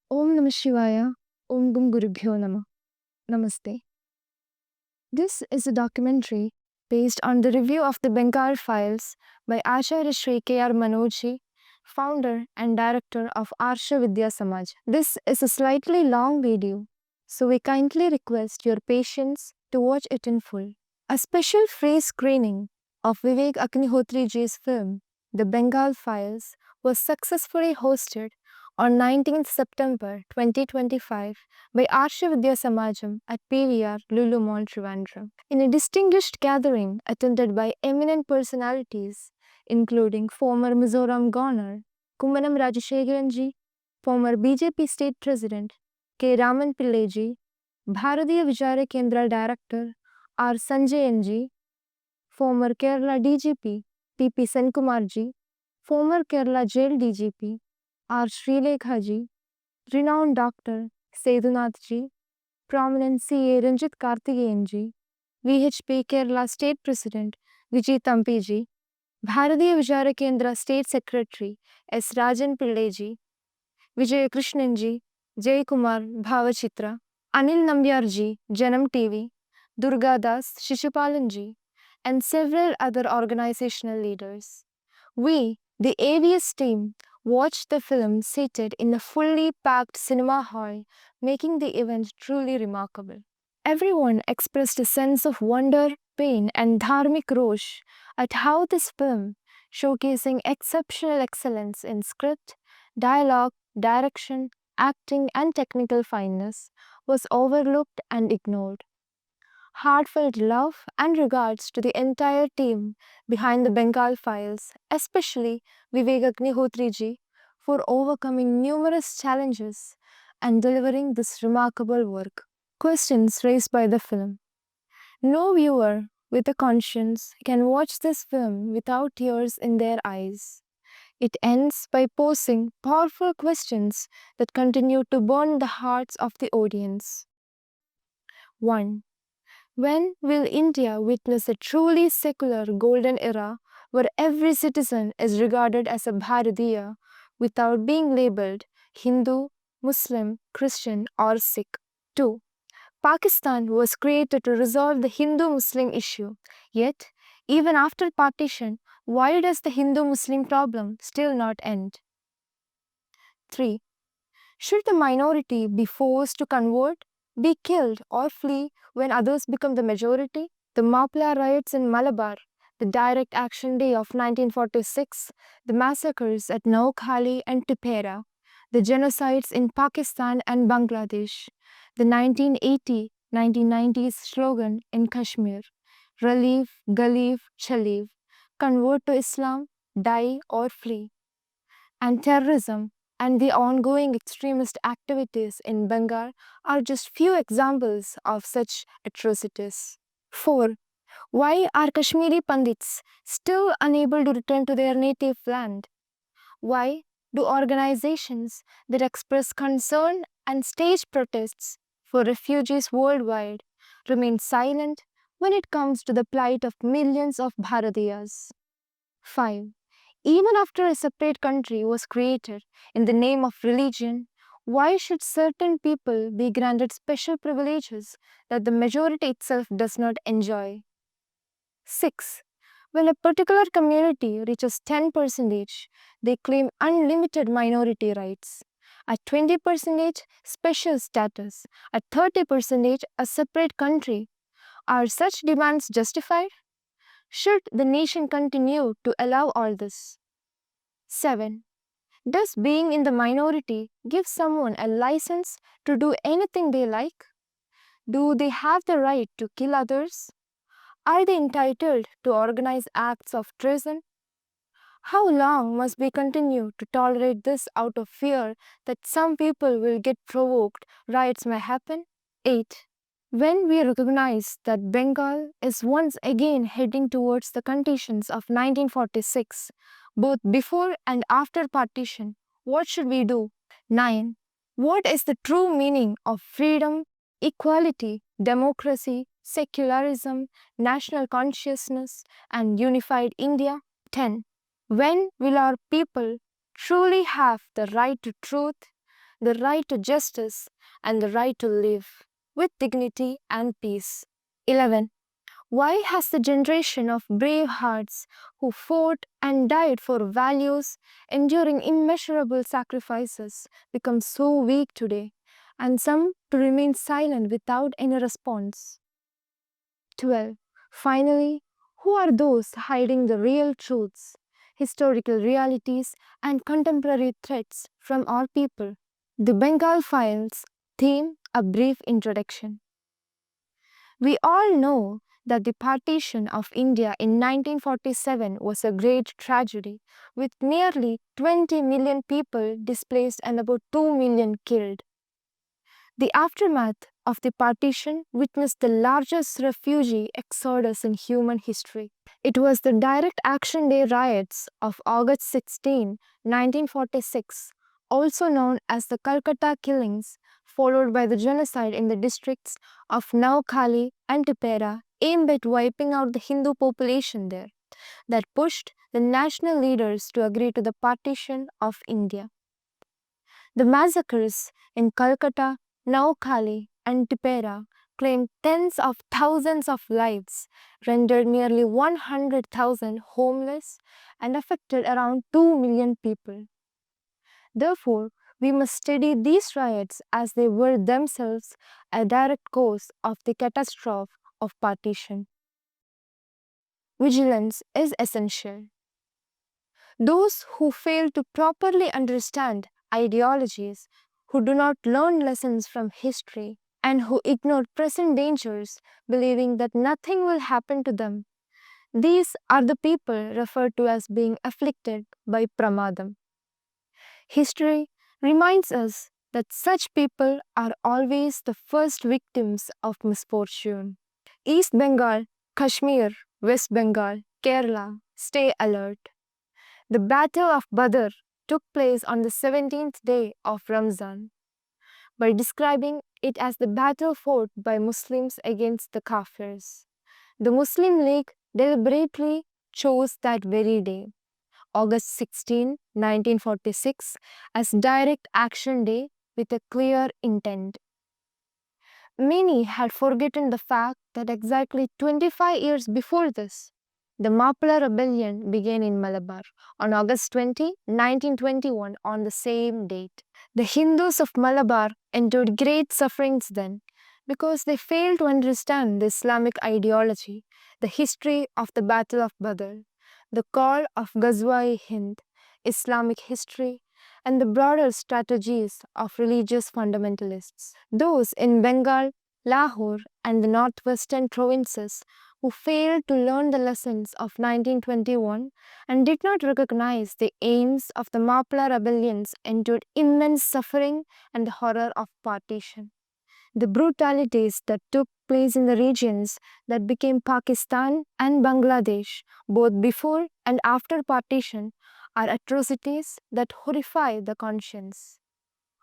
Om Namah Shivaya, Om Gum Gurubhyo Namah. Namaste. This is a documentary based on the review of the Bengal Files by Acharya Shri Manoj Ji, founder and director of AARSHAVIDYASAMAJAMCHRTBLTRUST. This is a slightly long video, so we kindly request your patience to watch it in full. A special free screening of Vivek Agnihotri Ji's film, The Bengal Files, was successfully hosted on 19th September 2025 by AARSHAVIDYASAMAJAM at PVR Lulu Mall, Trivandrum. In a distinguished gathering attended by eminent personalities, including former Mizoram Governor Kummanam Rajashekharan Ji, former BJP State President K. Raman Pillai Ji, Bharatiya Vichara Kendra Director R. Sanjayan Ji, former Kerala DGP P.P. Senkumar Ji, former Kerala Jail DGP R. Srilekha Ji, renowned Dr. Sedhunath Ji, prominent CA Ranjit Karthikeyan Ji, VHP Kerala State President Vijay Tampi Ji, Bharatiya Vichara Kendra State Secretary S. Rajan Pillai Ji, Vijay Krishnan Ji, Jay Kumar Bhavachitra, Anil Nambyar Ji, Janam TV, Durga Das Shishupalan Ji, and several other organizational leaders. We, the AVS team, watched the film seated in a fully packed cinema hall, making the event truly remarkable. Everyone expressed a sense of wonder, pain, and dharmic rosh at how this film, showcasing exceptional excellence in script, dialogue, direction, acting, and technical fineness, was overlooked and ignored. Heartfelt love and regards to the entire team behind the Bengal Files, especially Vivek Agnihotri Ji, for overcoming numerous challenges and delivering this remarkable work. Questions raised by the film. No viewer with a conscience can watch this film without tears in their eyes. It ends by posing powerful questions that continue to burn the hearts of the audience. 1. When will India witness a truly secular golden era where every citizen is regarded as a Bharatiya without being labeled Hindu, Muslim, Christian, or Sikh? 2. Pakistan was created to resolve the Hindu-Muslim issue. Yet, even after partition, why does the Hindu-Muslim problem still not end? 3. Should the minority be forced to convert, be killed, or flee when others become the majority? The Mapla riots in Malabar, the direct action day of 1946, the massacres at Noakhali and Tipera, the genocides in Pakistan and Bangladesh, the 1980-1990s slogan in Kashmir, Relieve, Galeeve, Chaleeve, convert to Islam, die or flee, and terrorism and the ongoing extremist activities in Bengal are just few examples of such atrocities. 4. Why are Kashmiri Pandits still unable to return to their native land? Why do organizations that express concern and stage protests for refugees worldwide remain silent when it comes to the plight of millions of Bharatiyas? 5. Even after a separate country was created in the name of religion, why should certain people be granted special privileges that the majority itself does not enjoy? 6. When a particular community reaches 10%, they claim unlimited minority rights. At 20%, special status. At 30%, a separate country. Are such demands justified? Should the nation continue to allow all this? 7. Does being in the minority give someone a license to do anything they like? Do they have the right to kill others? Are they entitled to organize acts of treason? How long must we continue to tolerate this out of fear that some people will get provoked, riots may happen? 8. When we recognize that Bengal is once again heading towards the conditions of 1946, both before and after partition, what should we do? 9. What is the true meaning of freedom, equality, democracy, secularism, national consciousness, and unified India? 10. When will our people truly have the right to truth, the right to justice, and the right to live with dignity and peace. 11. Why has the generation of brave hearts who fought and died for values, enduring immeasurable sacrifices, become so weak today, and some to remain silent without any response? 12. Finally, who are those hiding the real truths, historical realities, and contemporary threats from our people? The Bengal Files theme, a brief introduction. We all know that the partition of India in 1947 was a great tragedy, with nearly 20 million people displaced and about 2 million killed. The aftermath of the partition witnessed the largest refugee exodus in human history. It was the Direct Action Day riots of August 16, 1946, also known as the Calcutta killings, followed by the genocide in the districts of Naukali and Tipera, aimed at wiping out the Hindu population there, that pushed the national leaders to agree to the partition of India. The massacres in Calcutta, Naukali, and Tipera claimed tens of thousands of lives, rendered nearly 100,000 homeless, and affected around 2 million people. Therefore, we must study these riots as they were themselves a direct cause of the catastrophe of partition. Vigilance is essential. Those who fail to properly understand ideologies, who do not learn lessons from history, and who ignore present dangers, believing that nothing will happen to them, these are the people referred to as being afflicted by pramadam. History reminds us that such people are always the first victims of misfortune. East Bengal, Kashmir, West Bengal, Kerala, stay alert. The Battle of Badr took place on the 17th day of Ramzan. By describing it as the battle fought by Muslims against the Kafirs, the Muslim League deliberately chose that very day, August 16, 1946, as Direct Action Day with a clear intent. Many had forgotten the fact that exactly 25 years before this, the Mappala Rebellion began in Malabar on August 20, 1921, on the same date. The Hindus of Malabar endured great sufferings then because they failed to understand the Islamic ideology, the history of the Battle of Badr, the call of Ghazwa-e-Hind, Islamic history, and the broader strategies of religious fundamentalists. Those in Bengal, Lahore, and the northwestern provinces who failed to learn the lessons of 1921 and did not recognize the aims of the Mappala rebellions endured immense suffering and the horror of partition. The brutalities that took place in the regions that became Pakistan and Bangladesh, both before and after partition, are atrocities that horrify the conscience.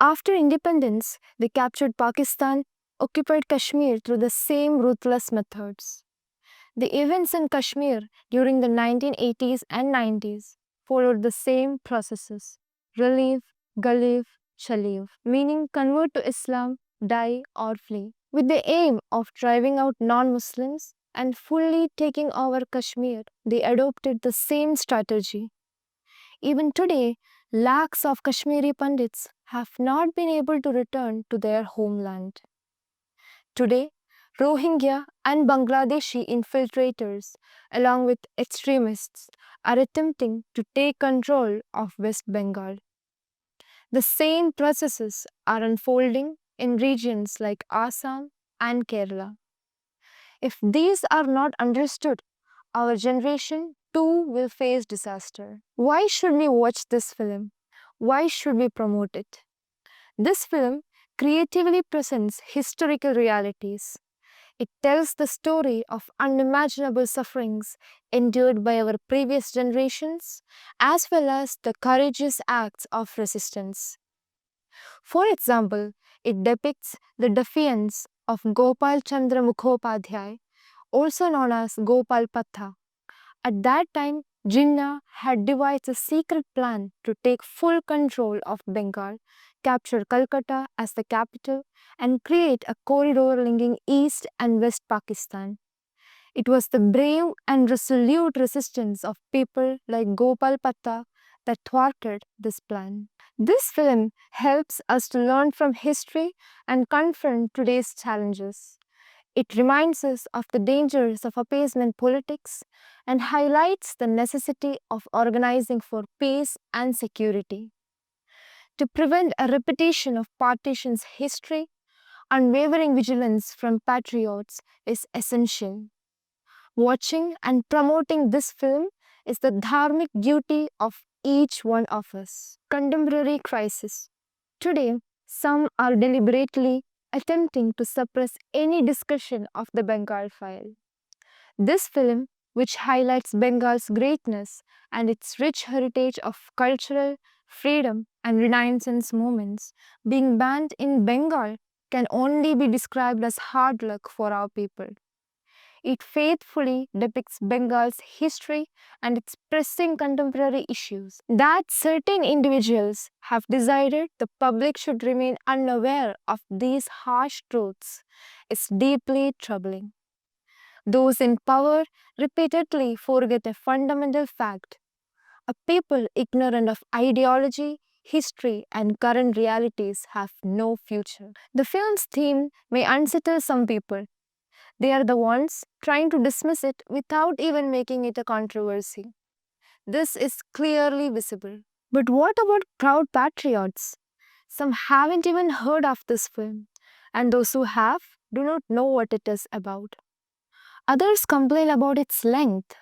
After independence, they captured Pakistan, occupied Kashmir through the same ruthless methods. The events in Kashmir during the 1980s and 90s followed the same processes: relieve, galive, shalive, meaning convert to Islam, die or flee, with the aim of driving out non-Muslims and fully taking over Kashmir. They adopted the same strategy. Even today, lakhs of Kashmiri Pandits have not been able to return to their homeland. Today, Rohingya and Bangladeshi infiltrators, along with extremists, are attempting to take control of West Bengal. The same processes are unfolding in regions like Assam and Kerala. If these are not understood, our generation too will face disaster. Why should we watch this film? Why should we promote it? This film creatively presents historical realities. It tells the story of unimaginable sufferings endured by our previous generations, as well as the courageous acts of resistance. For example, it depicts the defiance of Gopal Chandra Mukhopadhyay, also known as Gopal Patha. At that time, Jinnah had devised a secret plan to take full control of Bengal, capture Calcutta as the capital and create a corridor linking East and West Pakistan. It was the brave and resolute resistance of people like Gopal Patta that thwarted this plan. This film helps us to learn from history and confront today's challenges. It reminds us of the dangers of appeasement politics and highlights the necessity of organizing for peace and security. To prevent a repetition of partition's history, unwavering vigilance from patriots is essential. Watching and promoting this film is the dharmic duty of each one of us. Contemporary crisis. Today, some are deliberately attempting to suppress any discussion of the Bengal file. This film, which highlights Bengal's greatness and its rich heritage of cultural freedom and Renaissance movements, being banned in Bengal can only be described as hard luck for our people. It faithfully depicts Bengal's history and its pressing contemporary issues. That certain individuals have decided the public should remain unaware of these harsh truths is deeply troubling. Those in power repeatedly forget a fundamental fact. A people ignorant of ideology, history, and current realities have no future. The film's theme may unsettle some people. They are the ones trying to dismiss it without even making it a controversy. This is clearly visible. But what about proud patriots? Some haven't even heard of this film, and those who have do not know what it is about. Others complain about its length.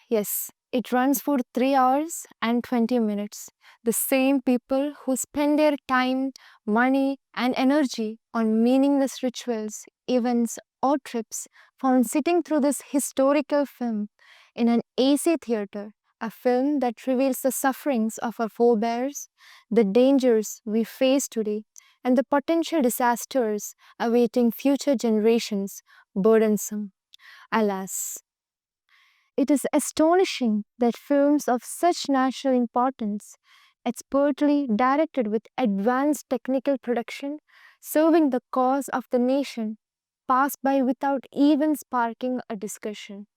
Yes, it runs for 3 hours and 20 minutes. The same people who spend their time, money, and energy on meaningless rituals, events, or trips found sitting through this historical film in an AC theater, a film that reveals the sufferings of our forebears, the dangers we face today, and the potential disasters awaiting future generations, burdensome. Alas, it is astonishing that films of such national importance, expertly directed with advanced technical production, serving the cause of the nation, pass by without even sparking a discussion.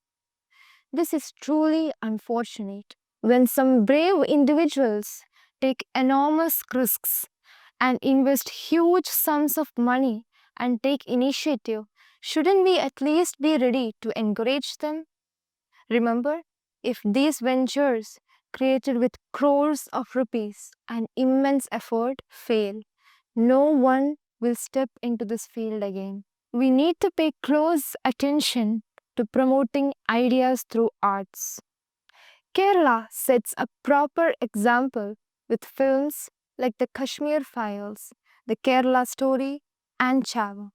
This is truly unfortunate. When some brave individuals take enormous risks and invest huge sums of money and take initiative, shouldn't we at least be ready to encourage them? Remember, if these ventures, created with crores of rupees and immense effort, fail, no one will step into this field again. We need to pay close attention to promoting ideas through arts. Kerala sets a proper example with films like the Kashmir Files, the Kerala Story, and Chava.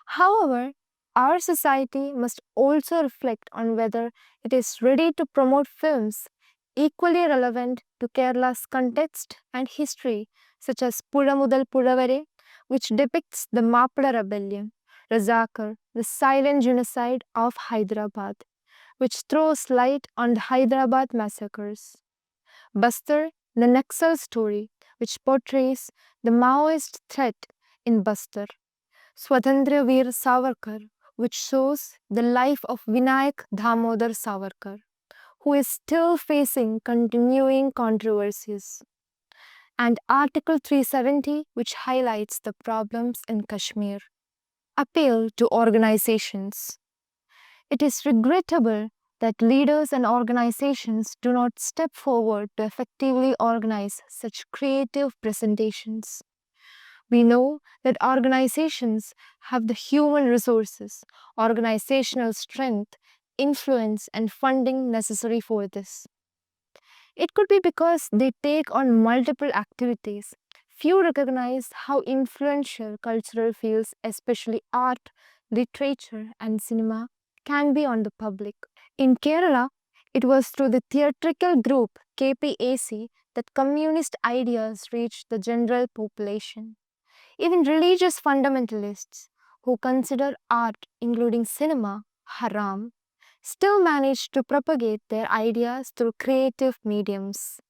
However, our society must also reflect on whether it is ready to promote films equally relevant to Kerala's context and history, such as Pulamudal Pulavare, which depicts the Mappala rebellion, Razakar, the silent genocide of Hyderabad, which throws light on the Hyderabad massacres, Bastar, the Naxal story, which portrays the Maoist threat in Bastar, Swatantra Veer Savarkar, which shows the life of Vinayak Damodar Savarkar, who is still facing continuing controversies, and Article 370, which highlights the problems in Kashmir. Appeal to organizations. It is regrettable that leaders and organizations do not step forward to effectively organize such creative presentations. We know that organizations have the human resources, organizational strength, influence, and funding necessary for this. It could be because they take on multiple activities. Few recognize how influential cultural fields, especially art, literature, and cinema, can be on the public. In Kerala, it was through the theatrical group KPAC that communist ideas reached the general population. Even religious fundamentalists who consider art, including cinema, haram, still manage to propagate their ideas through creative mediums.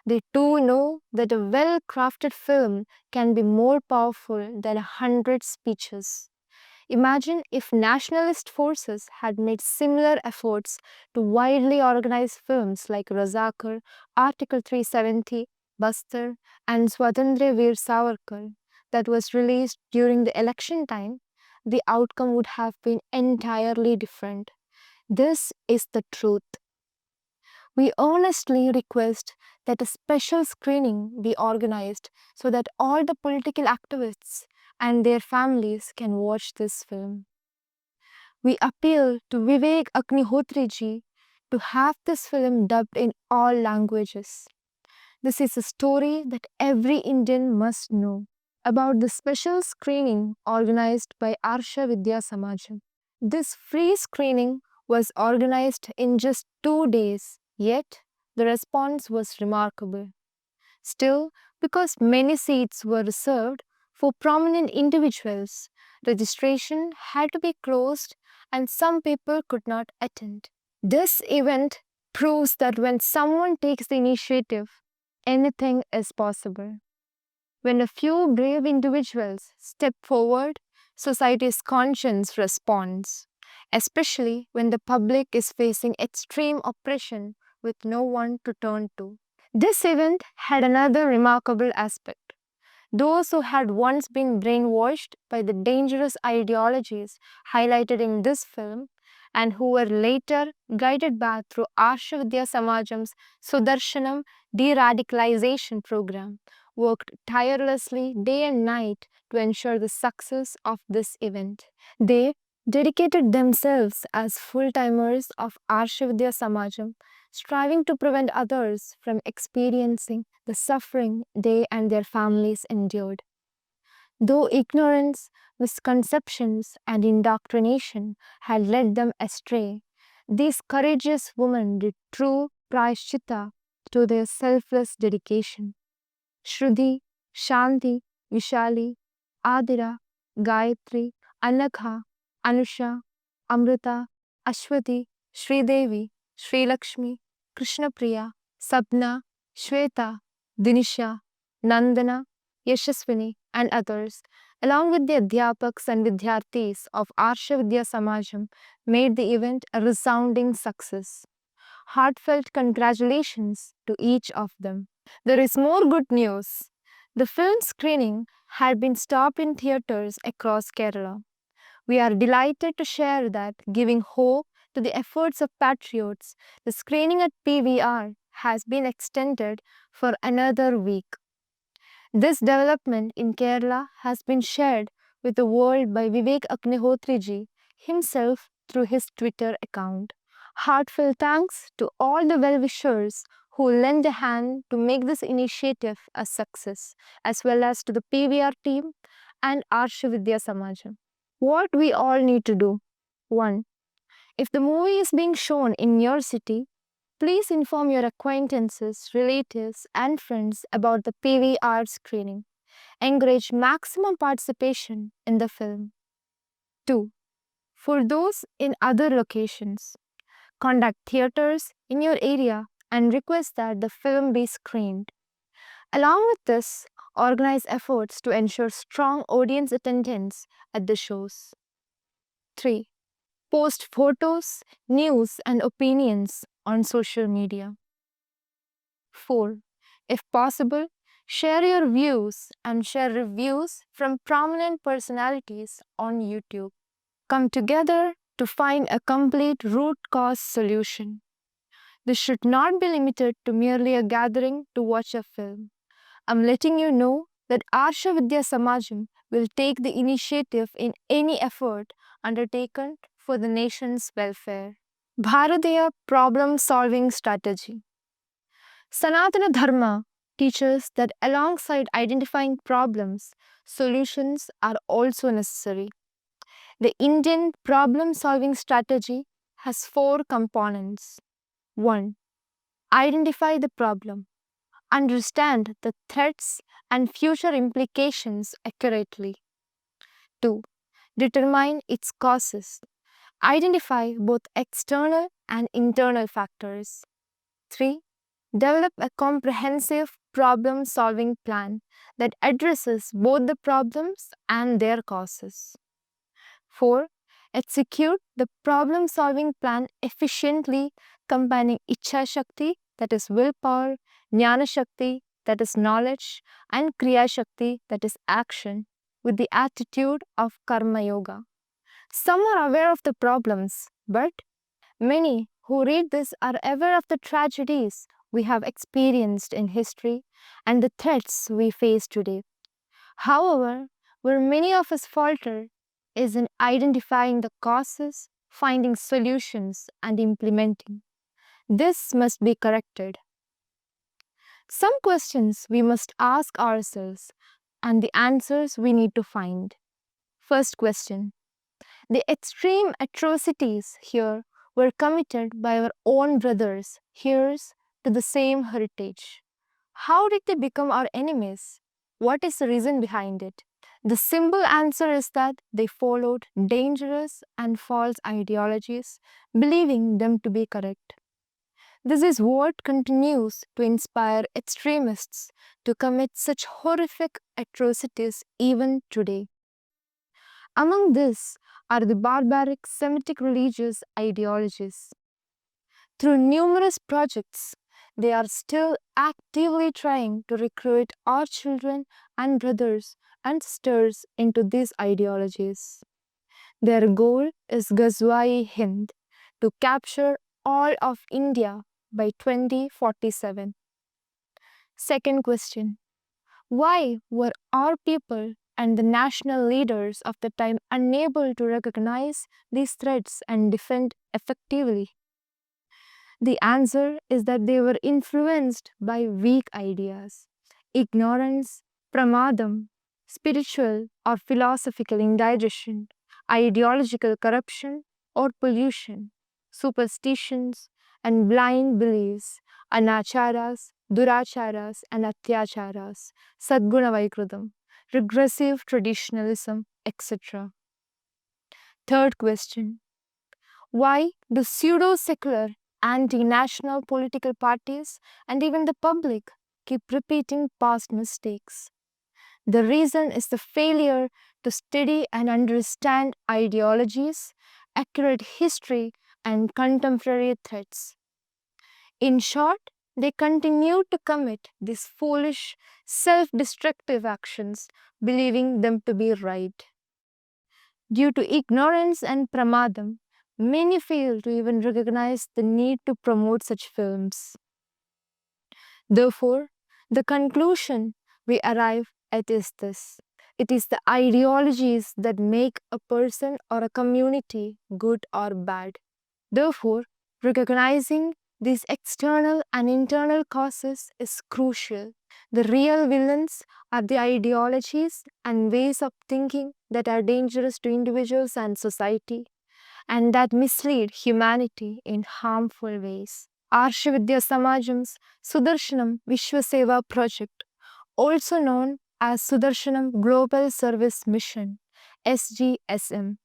They too know that a well-crafted film can be more powerful than 100 speeches. Imagine if nationalist forces had made similar efforts to widely organize films like Razakar, Article 370, Bastar, and Swatantra Veer Savarkar that was released during the election time, the outcome would have been entirely different. This is the truth. We earnestly request that a special screening be organized so that all the political activists and their families can watch this film. We appeal to Vivek Agnihotri ji to have this film dubbed in all languages. This is a story that every Indian must know. About the special screening organized by AARSHAVIDYASAMAJAM. This free screening was organized in just 2 days, yet the response was remarkable. Still, because many seats were reserved for prominent individuals, registration had to be closed and some people could not attend. This event proves that when someone takes the initiative, anything is possible. When a few brave individuals step forward, society's conscience responds, especially when the public is facing extreme oppression with no one to turn to. This event had another remarkable aspect. Those who had once been brainwashed by the dangerous ideologies highlighted in this film and who were later guided back through Samajam's Sudarshanam de-radicalization program worked tirelessly day and night to ensure the success of this event. They dedicated themselves as full-timers of Samajam, striving to prevent others from experiencing the suffering they and their families endured. Though ignorance, misconceptions, and indoctrination had led them astray, these courageous women did true prayashchitta to their selfless dedication. Shruti, Shanti, Vishali, Adira, Gayatri, Anagha, Anusha, Amrita, Ashwati, Sridevi, Sri Lakshmi, Krishnapriya, Sabna, Shweta, Dinisha, Nandana, Yashaswini, and others, along with the Adhyapaks and Vidyarthis of AARSHAVIDYASAMAJAM, made the event a resounding success. Heartfelt congratulations to each of them. There is more good news. The film screening had been stopped in theaters across Kerala. We are delighted to share that, giving hope to the efforts of patriots, the screening at PVR has been extended for another week. This development in Kerala has been shared with the world by Vivek Agnihotri ji himself through his Twitter account. Heartfelt thanks to all the well-wishers who lent a hand to make this initiative a success, as well as to the PVR team and AARSHAVIDYASAMAJAM. What we all need to do. 1. If the movie is being shown in your city, please inform your acquaintances, relatives, and friends about the PVR screening. Encourage maximum participation in the film. 2. For those in other locations, contact theaters in your area and request that the film be screened. Along with this, organize efforts to ensure strong audience attendance at the shows. 3. Post photos, news, and opinions on social media. 4. If possible, share your views and share reviews from prominent personalities on YouTube. Come together to find a complete root cause solution. This should not be limited to merely a gathering to watch a film. I'm letting you know that AARSHAVIDYASAMAJAM will take the initiative in any effort undertaken for the nation's welfare. Bharatiya problem-solving strategy. Sanatana Dharma teaches that alongside identifying problems, solutions are also necessary. The Indian problem-solving strategy has 4 components. 1. Identify the problem. Understand the threats and future implications accurately. 2. Determine its causes. Identify both external and internal factors. 3. Develop a comprehensive problem-solving plan that addresses both the problems and their causes. 4. Execute the problem-solving plan efficiently, combining Ichha Shakti, that is willpower, Jnana Shakti, that is knowledge, and Kriya Shakti, that is action, with the attitude of Karma Yoga. Some are aware of the problems, but many who read this are aware of the tragedies we have experienced in history and the threats we face today. However, where many of us falter is in identifying the causes, finding solutions, and implementing. This must be corrected. Some questions we must ask ourselves and the answers we need to find. First question. The extreme atrocities here were committed by our own brothers, heirs to the same heritage. How did they become our enemies? What is the reason behind it? The simple answer is that they followed dangerous and false ideologies, believing them to be correct. This is what continues to inspire extremists to commit such horrific atrocities even today. Among these are the barbaric Semitic religious ideologies. Through numerous projects, they are still actively trying to recruit our children and brothers and sisters into these ideologies. Their goal is Ghazwa-e Hind, to capture all of India by 2047. Second question. Why were our people and the national leaders of the time unable to recognize these threats and defend effectively? The answer is that they were influenced by weak ideas, ignorance, pramadam, spiritual or philosophical indigestion, ideological corruption or pollution, superstitions and blind beliefs, anacharas, duracharas and atyacharas, sadguna vaikrudam, regressive traditionalism, etc. Third question. Why do pseudo-secular, anti-national political parties and even the public keep repeating past mistakes? The reason is the failure to study and understand ideologies, accurate history, and contemporary threats. In short, they continue to commit these foolish, self-destructive actions, believing them to be right. Due to ignorance and pramadam, many fail to even recognize the need to promote such films. Therefore, the conclusion we arrive at is this. It is the ideologies that make a person or a community good or bad. Therefore, recognizing these external and internal causes is crucial. The real villains are the ideologies and ways of thinking that are dangerous to individuals and society, and that mislead humanity in harmful ways. AARSHAVIDYASAMAJAM's Sudarshanam Vishwaseva project, also known as Sudarshanam Global Service Mission (SGSM)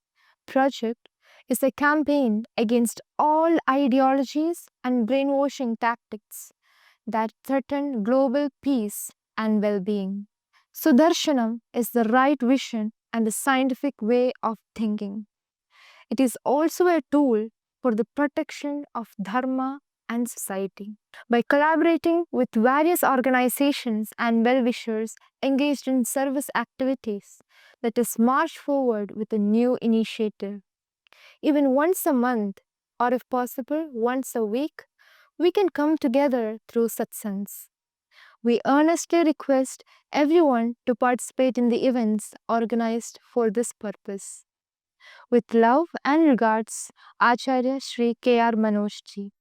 project, is a campaign against all ideologies and brainwashing tactics that threaten global peace and well-being. Sudarshanam is the right vision and the scientific way of thinking. It is also a tool for the protection of dharma and society. By collaborating with various organizations and well-wishers engaged in service activities, let us march forward with a new initiative. Even once a month, or if possible, once a week, we can come together through satsangs. We earnestly request everyone to participate in the events organized for this purpose. With love and regards, Acharya Shri Manoj Ji.